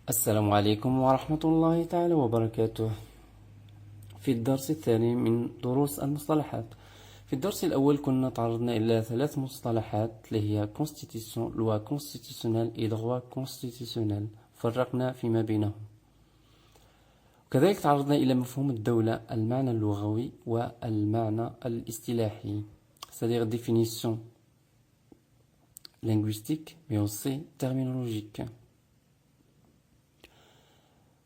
السلام عليكم ورحمة الله تعالى وبركاته. في الدرس الثاني من دروس المصطلحات. في الدرس الأول كنا تعرضنا إلى 3 مصطلحات اللي هي constitution, loi constitutionnelle et droit constitutionnel. فرقنا فيما بينهم. وكذلك تعرضنا إلى مفهوم الدولة، المعنى اللغوي والمعنى الاصطلاحي، c'est-à-dire définition linguistique mais aussi terminologique.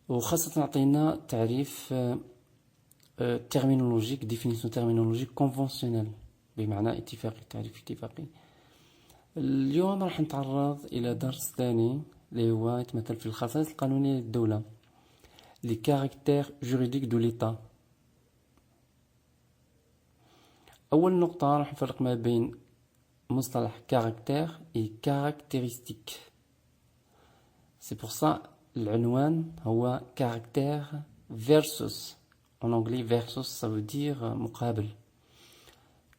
وخاصة نعطينا تعريف terminologique, définition terminologique conventionnelle بمعنى اتفاقي، تعريف اتفاقي. اليوم راح نتعرض إلى درس ثاني اللي هو يتمثل في الخصائص القانونية للدولة، les caractères juridiques de l'État. أول نقطة راح نفرق ما بين مصطلح caractère et caractéristique. C'est pour ça العنوان هو caractère versus. En anglais versus ça veut dire مقابل.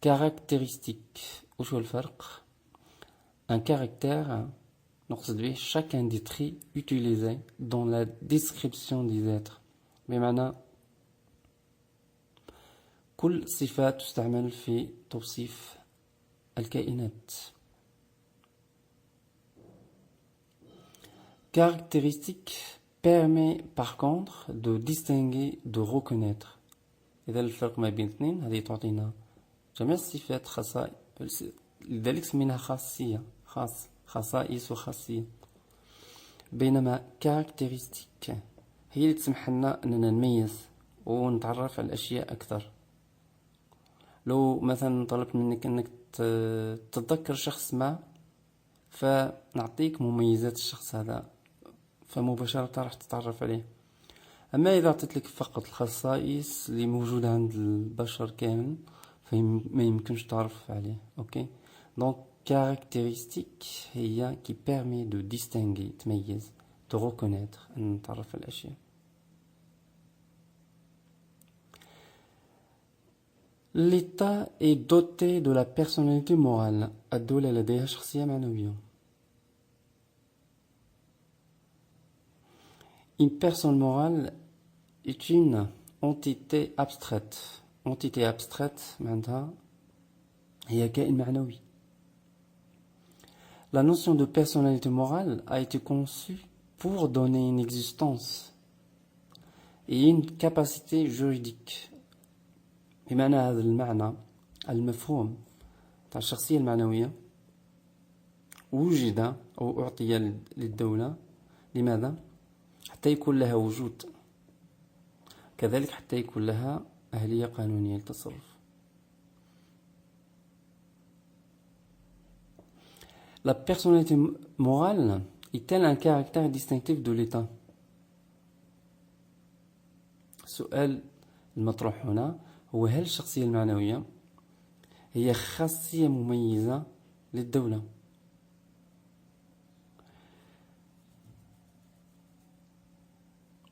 caractéristique. وش هو الفرق؟ Un caractère نقصد به chacun des traits utilisés dans la description des êtres. بمعنى كل صفات تستعمل في توصيف الكائنات. Caractéristique permet par contre de distinguer, de reconnaître. إذا الفرق ما بين اثنين هذه تعطينا جميع الصفات خصائص، لذلك منها خاصية، خصائص وخاصية. بينما caractéristique هي اللي تسمح لنا أننا نميز ونتعرف على الأشياء أكثر. لو مثلا طلبت منك أنك تتذكر شخص ما، فنعطيك مميزات الشخص هذا، فمباشرة راح تتعرف عليه. أما إذا أعطيت لك فقط الخصائص اللي موجودة عند البشر كامل فما يمكنش تعرف عليه. أوكي، donc caractéristique هي qui permet de distinguer، تميز، de reconnaître، أن نتعرف على الأشياء. L'État est doté de la personnalité morale. الدولة لديها شخصية معنوية. Une personne morale est une entité abstraite. Entité abstraite معناتها هي كائن معنوي. La notion de personnalité morale a été conçue pour donner une existence et une capacité juridique. بمعنى هذا المعنى المفهوم تاع الشخصية المعنوية وجد أو أعطي للدولة. لماذا؟ حتى يكون لها وجود، كذلك حتى يكون لها أهلية قانونية للتصرف. La personnalité morale est-elle un caractère distinctif de l'État؟ السؤال المطروح هنا هو هل الشخصية المعنوية هي خاصية مميزة للدولة؟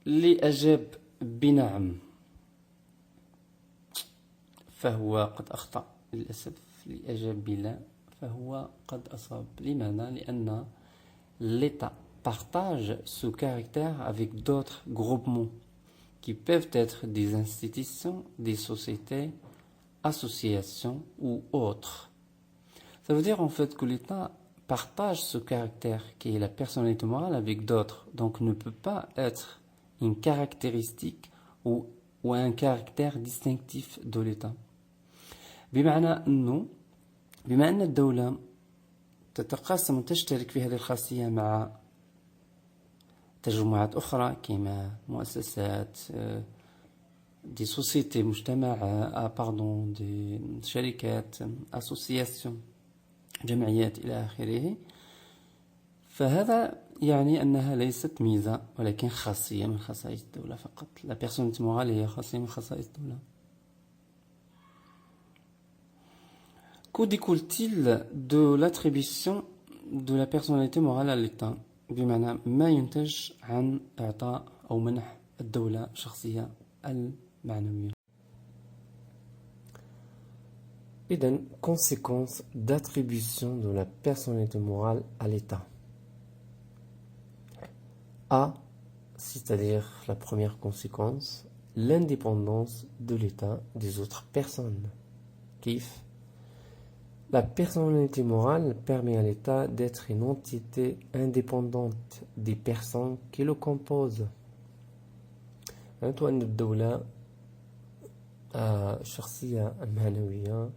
اللي أجاب بنعم فهو قد أخطأ للأسف، اللي أجاب بلا فهو قد أصاب. لماذا؟ لأن l'État partage ce caractère avec d'autres groupements qui peuvent être des institutions, des sociétés, associations ou autres. Ça veut dire en fait que l'État partage ce caractère qui est la personnalité morale avec d'autres, donc ne peut pas être une caractéristique ou un caractère distinctif de l'État. بما أن الدولة تتقاسم وتشترك في هذه الخاصية مع تجمعات أخرى كما مؤسسات، دي سوسيتي، دي شركات، أسوسياسيون، جمعيات إلى آخره، فهذا يعني أنها ليست ميزة ولكن خاصية من خصائص الدولة فقط. La personnalité morale هي خاصية من خصائص الدولة. Que découle-t-il de l'attribution de la personnalité morale à l'État؟ بمعنى ما ينتج عن إعطاء أو منح الدولة شخصية المعنوية. إذن conséquence d'attribution de la personnalité morale à l'État. A. c'est-à-dire la première conséquence, l'indépendance de l'État des autres personnes. Kif. La personnalité morale permet à l'État d'être une entité indépendante des personnes qui le composent. أن الدولة الشخصية المعنوية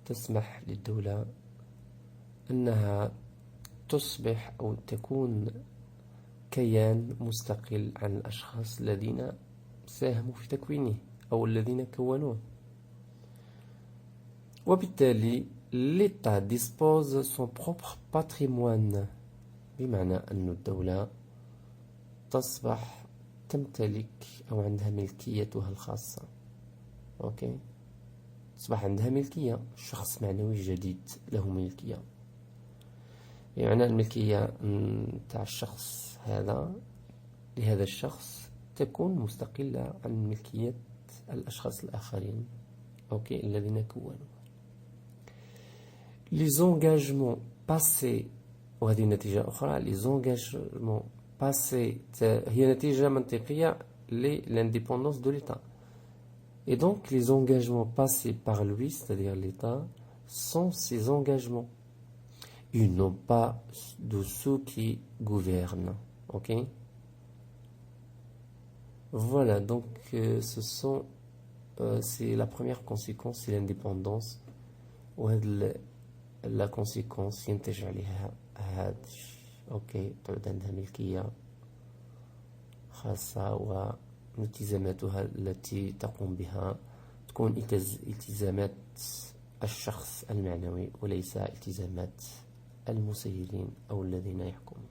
تسمح للدولة أنها تصبح أو تكون كيان مستقل عن الأشخاص الذين ساهموا في تكوينه أو الذين كونوه. وبالتالي l'État dispose son propre patrimoine بمعنى أن الدولة تصبح تمتلك أو عندها ملكيتها الخاصة. أوكي، تصبح عندها ملكية، شخص معنوي جديد له ملكية، يعني الملكية تاع الشخص هذا لهذا الشخص تكون مستقلة عن ملكية الأشخاص الآخرين أوكي الذين كونوا. Les engagements passés وهذه نتيجة أخرى. Les engagements passés هي نتيجة منطقية للindépendance de l'État. Et donc les engagements passés par lui, c'est-à-dire l'État, sont ses engagements. Ils n'ont pas de ceux qui gouvernent. Ok? Voilà, donc c'est la première conséquence, c'est l'indépendance. La conséquence ينتج عليها هذا اوكي تعود عندها ملكية خاصة والتزاماتها التي تقوم بها تكون التزامات الشخص المعنوي وليس التزامات المسيرين أو الذين يحكمون.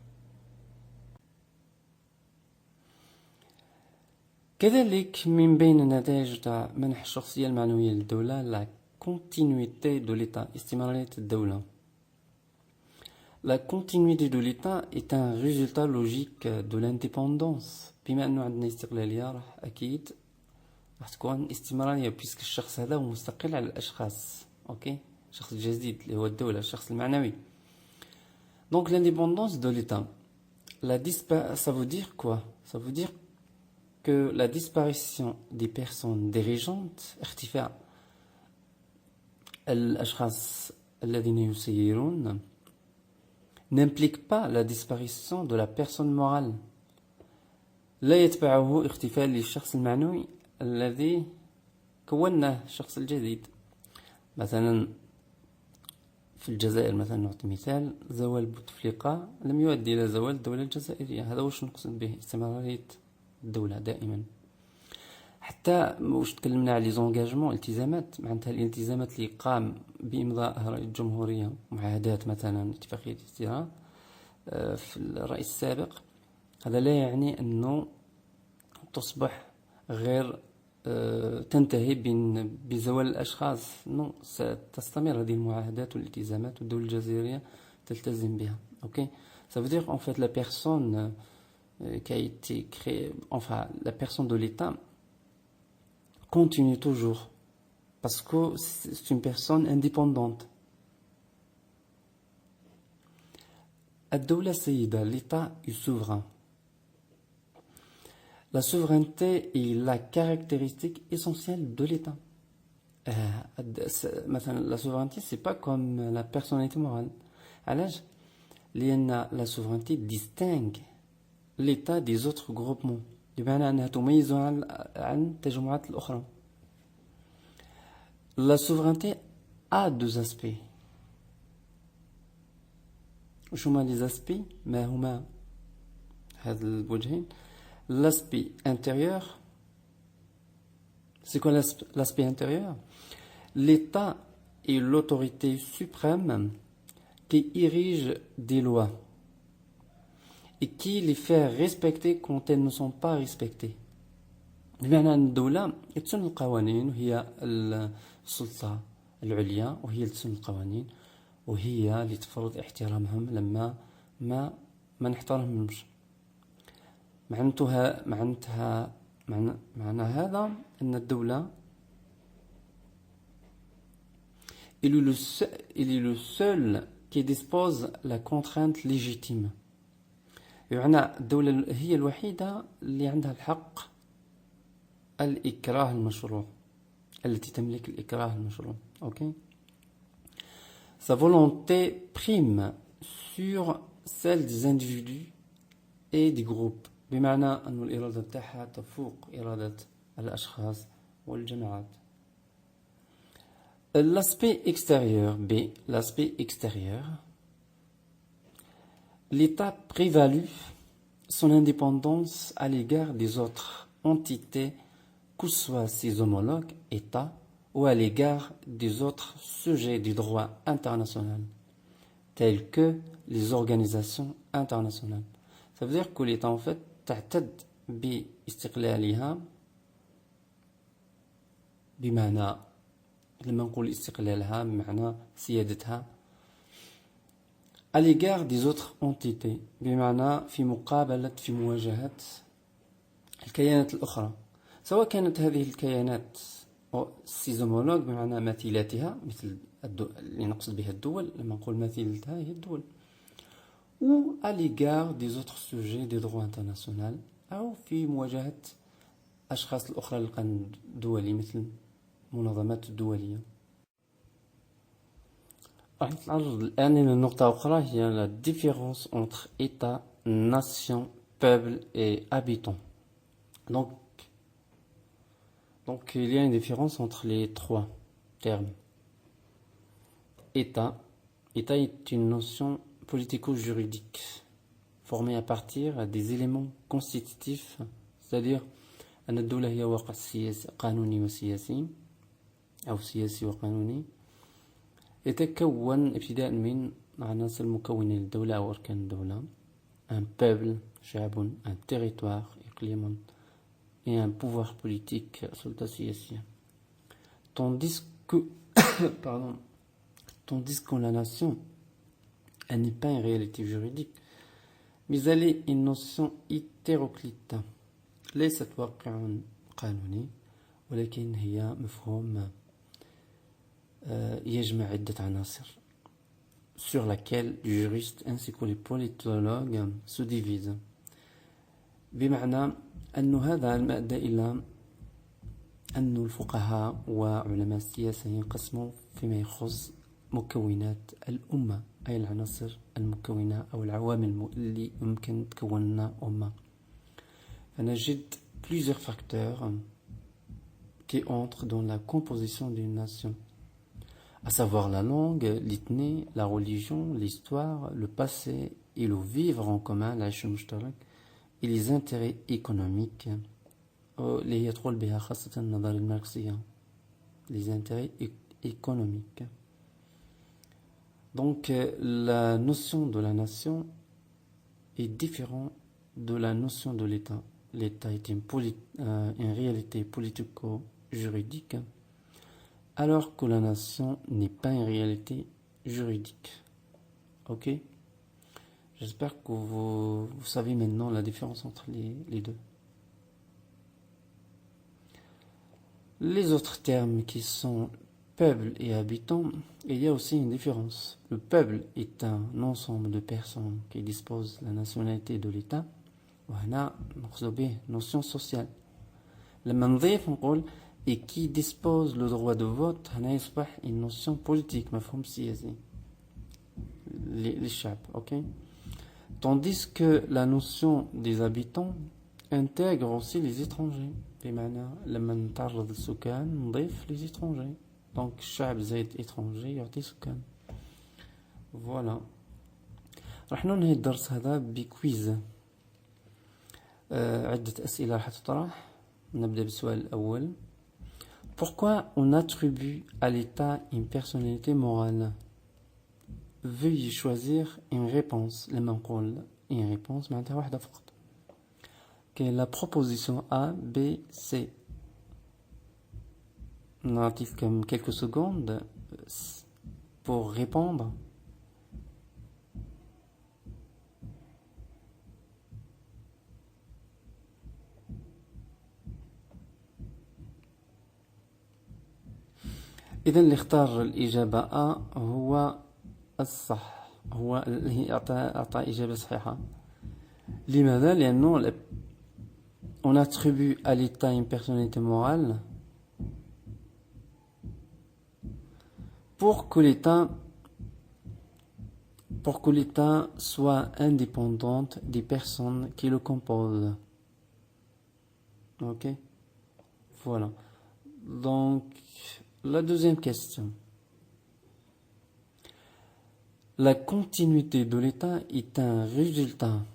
كذلك من بين النتائج منح الشخصية المعنوية للدولة la continuité de l'État, استمرارية الدولة. La continuité de l'État est un résultat logique de l'indépendance. بما أنه عندنا استقلالية راح أكيد راح تكون استمرارية بيسك الشخص هذا هو مستقل على الأشخاص. أوكي، الشخص الجديد اللي هو الدولة، الشخص المعنوي. Donc l'indépendance de l'État, ça veut dire quoi? Ça veut dire que la disparition des personnes dirigeantes, اختفاء الأشخاص الذين يسيرون, n'implique pas la disparition de la personne morale. لا يتبعه اختفاء للشخص المعنوي الذي كونه الشخص الجديد. مثلا في الجزائر مثلا نعطي مثال، زوال بوتفليقة لم يؤدي إلى زوال الدولة الجزائرية. هذا واش نقصد به؟ استمرارية الدولة دائما. حتى واش تكلمنا على ليزونجاجمون، التزامات، معناتها الالتزامات اللي قام بإمضائها رئيس الجمهورية، معاهدات مثلا اتفاقية الاستيراد في الرئيس السابق، هذا لا يعني أنه تصبح غير تنتهي بزوال الأشخاص. نو، ستستمر هذه المعاهدات والالتزامات والدولة الجزائرية تلتزم بها. اوكي، ça veut dire en fait la personne qui a été créée, enfin la personne de l'État continue toujours parce que c'est une personne indépendante. الدولة سيدة، l'État est souverain. La souveraineté est la caractéristique essentielle de l'État. La souveraineté, c'est pas comme la personnalité morale. علاش؟ لأن la souveraineté distingue l'État des autres groupements. بمعنى أنها تميزه عن التجمعات الأخرى. La souveraineté a deux aspects. وش هما les aspects؟ ما هما هذا الوجهين؟ L'aspect intérieur, c'est quoi l'aspect intérieur? L'État est l'autorité suprême qui érige des lois et qui les fait respecter quand elles ne sont pas respectées. بمعنى أن الدولة تسن القوانين وهي السلطة العليا، وهي اللي تسن القوانين وهي اللي تفرض احترامهم لما ما نحترمهمش. معنى هذا أن الدولة il est le seul qui dispose la contrainte légitime. بمعنى الدولة هي الوحيدة اللي عندها الحق الإكراه المشروع، التي تملك الإكراه المشروع. أوكي. Sa volonté prime sur celle des individus et des groupes، بمعنى أن الإرادة تاعها تفوق إرادة الأشخاص والجماعات. L'aspect extérieur B. L'aspect extérieur. L'État prévalut son indépendance à l'égard des autres entités, que ce soit ses homologues États ou à l'égard des autres sujets du droit international, tels que les organisations internationales. Ça veut dire que l'État en fait تعتد باستقلالها، بمعنى لما نقول استقلالها بمعنى سيادتها à l'égard des autres entités، بمعنى في مواجهة الكيانات الأخرى، سواء كانت هذه الكيانات سيزومولوج بمعنى مثيلاتها، مثل اللي نقصد بها الدول، لما نقول مثيلتها هي الدول، ou à l'égard des autres sujets du droit international، أو في مواجهة أشخاص الأخرى للقانون الدولي مثل المنظمات الدولية. راح نتعرض الآن إلى نقطة أخرى، هي la différence entre État, nation, peuple et habitant. Donc il y a une différence entre les trois termes. État. État est une notion politico-juridique formée à partir des éléments constitutifs، c'est-à-dire أن الدولة هي واقع سياسي قانوني وسياسي أو سياسي وقانوني، يتكون ابتداء من عناصر المكونة للدولة أو أركان الدولة: un peuple شعب، un territoire إقليم، et un pouvoir politique سلطة سياسية. Tandis que la nation, elle n'est pas une réalité juridique، mais elle est une notion hétéroclite، ليست واقع قانوني، ولكن هي مفهوم يجمع عدة عناصر sur laquelle les juristes ainsi que les politologues se divisent. بمعنى أن هذا المأدى إلى أن الفقهاء وعلماء السياسة ينقسموا فيما يخص مكونات الأمة، أي العناصر المكونة أو العوامل اللي يمكن تكون لنا أمة. فنجد plusieurs facteurs qui entrent dans la composition d'une nation, à savoir la langue, l'ethnie, la religion, l'histoire, le passé et le vivre en commun, العيش المشترك، et les intérêts économiques اللي هي يدخل بها خاصة النظرية الماركسية، les intérêts économiques. Donc la notion de la nation est différente de la notion de l'État. L'État est une réalité politico-juridique, alors que la nation n'est pas une réalité juridique. Ok? J'espère que vous savez maintenant la différence entre les deux. Les autres termes qui sont peuple et habitant, il y a aussi une différence. Le peuple est un ensemble de personnes qui disposent de la nationalité de l'État، وهنا نقصد به notion sociale. لما نضيف نقول et qui dispose le droit de vote، هنا يصبح une notion politique، مفهوم سياسي للشعب. ok. Tandis que la notion des habitants intègre aussi les étrangers، بمعنى لما نتعرض للسكان نضيف les étrangers، donc الشعب زائد étranger يعطي سكان. voilà. راح ننهي الدرس هذا بكويز، عدة أسئلة راح تطرح. نبدأ بالسؤال الأول: Pourquoi on attribue à l'État une personnalité morale? Veuillez choisir une réponse. لما نقول une réponse معناتها واحدة فقط. Quelle est la proposition A, B, C? نعطيك comme quelques secondes pour répondre. إذا اللي اختار الإجابة A هو الصح، هو اللي أعطى إجابة صحيحة. لماذا؟ لأنه on attribue à l'État une personnalité morale pour que l'État soit indépendant des personnes qui le composent. Ok? Voilà. Donc, la deuxième question. La continuité de l'État est un résultat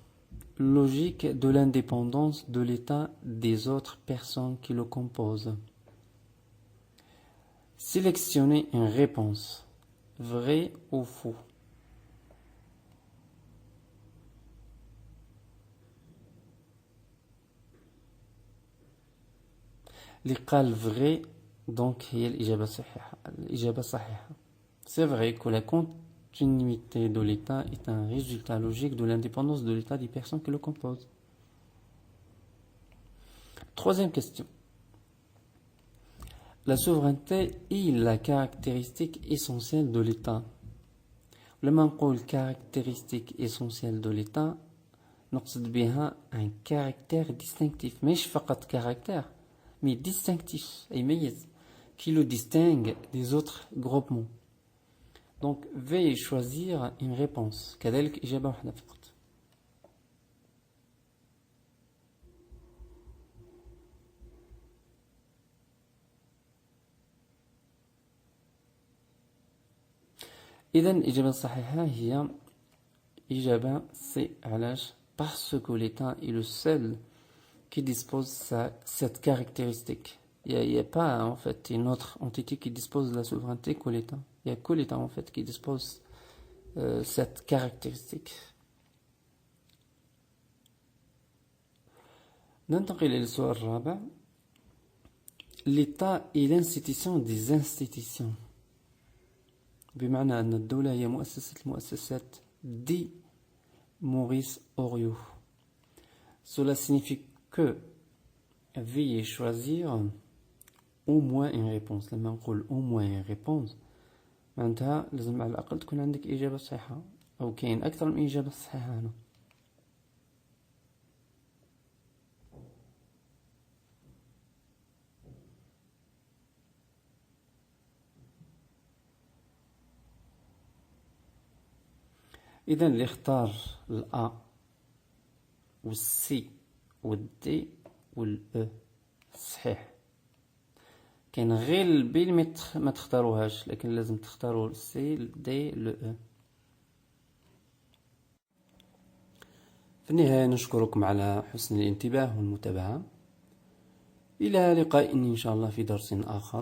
logique de l'indépendance de l'État des autres personnes qui le composent. Sélectionnez une réponse, vrai ou faux. اللي قال vrai donc هي الإجابة صحيحة. C'est vrai que la continuité de l'État est un résultat logique de l'indépendance de l'État des personnes qui le composent. Troisième question. La souveraineté est la caractéristique essentielle de l'État. لما نقول caractéristique essentielle de l'État نقصد بها un caractère distinctif مش فقط caractère mais distinctif يميز qui le distingue des autres groupements. Donc veuillez choisir une réponse. كذلك إجابة واحدة فقط. إذن الإجابة الصحيحة هي إجابة C. علاش؟ Parce que l'État est le seul qui dispose cette caractéristique. Il n'y a pas en fait une autre entité qui dispose de la souveraineté que l'État. Il n'y a que l'État en fait qui dispose cette caractéristique. ننتقل إلى السؤال الرابع. l'État est l'institution des institutions. بمعنى أن الدولة هي مؤسسة المؤسسات دي Maurice Oriot. Cela signifie que veuillez choisir au moins une réponse. لما نقول au moins une réponse معناتها لازم على الأقل تكون عندك إجابة صحيحة أو كاين أكثر من إجابة صحيحة هنا. إذا اللي اختار الأ والسي والدي والأ صحيح. كاين غير البي اللي ما تختاروهاش لكن لازم تختاروا السي الدي الأ. في النهاية نشكركم على حسن الانتباه والمتابعة. إلى لقاء إن شاء الله في درس آخر.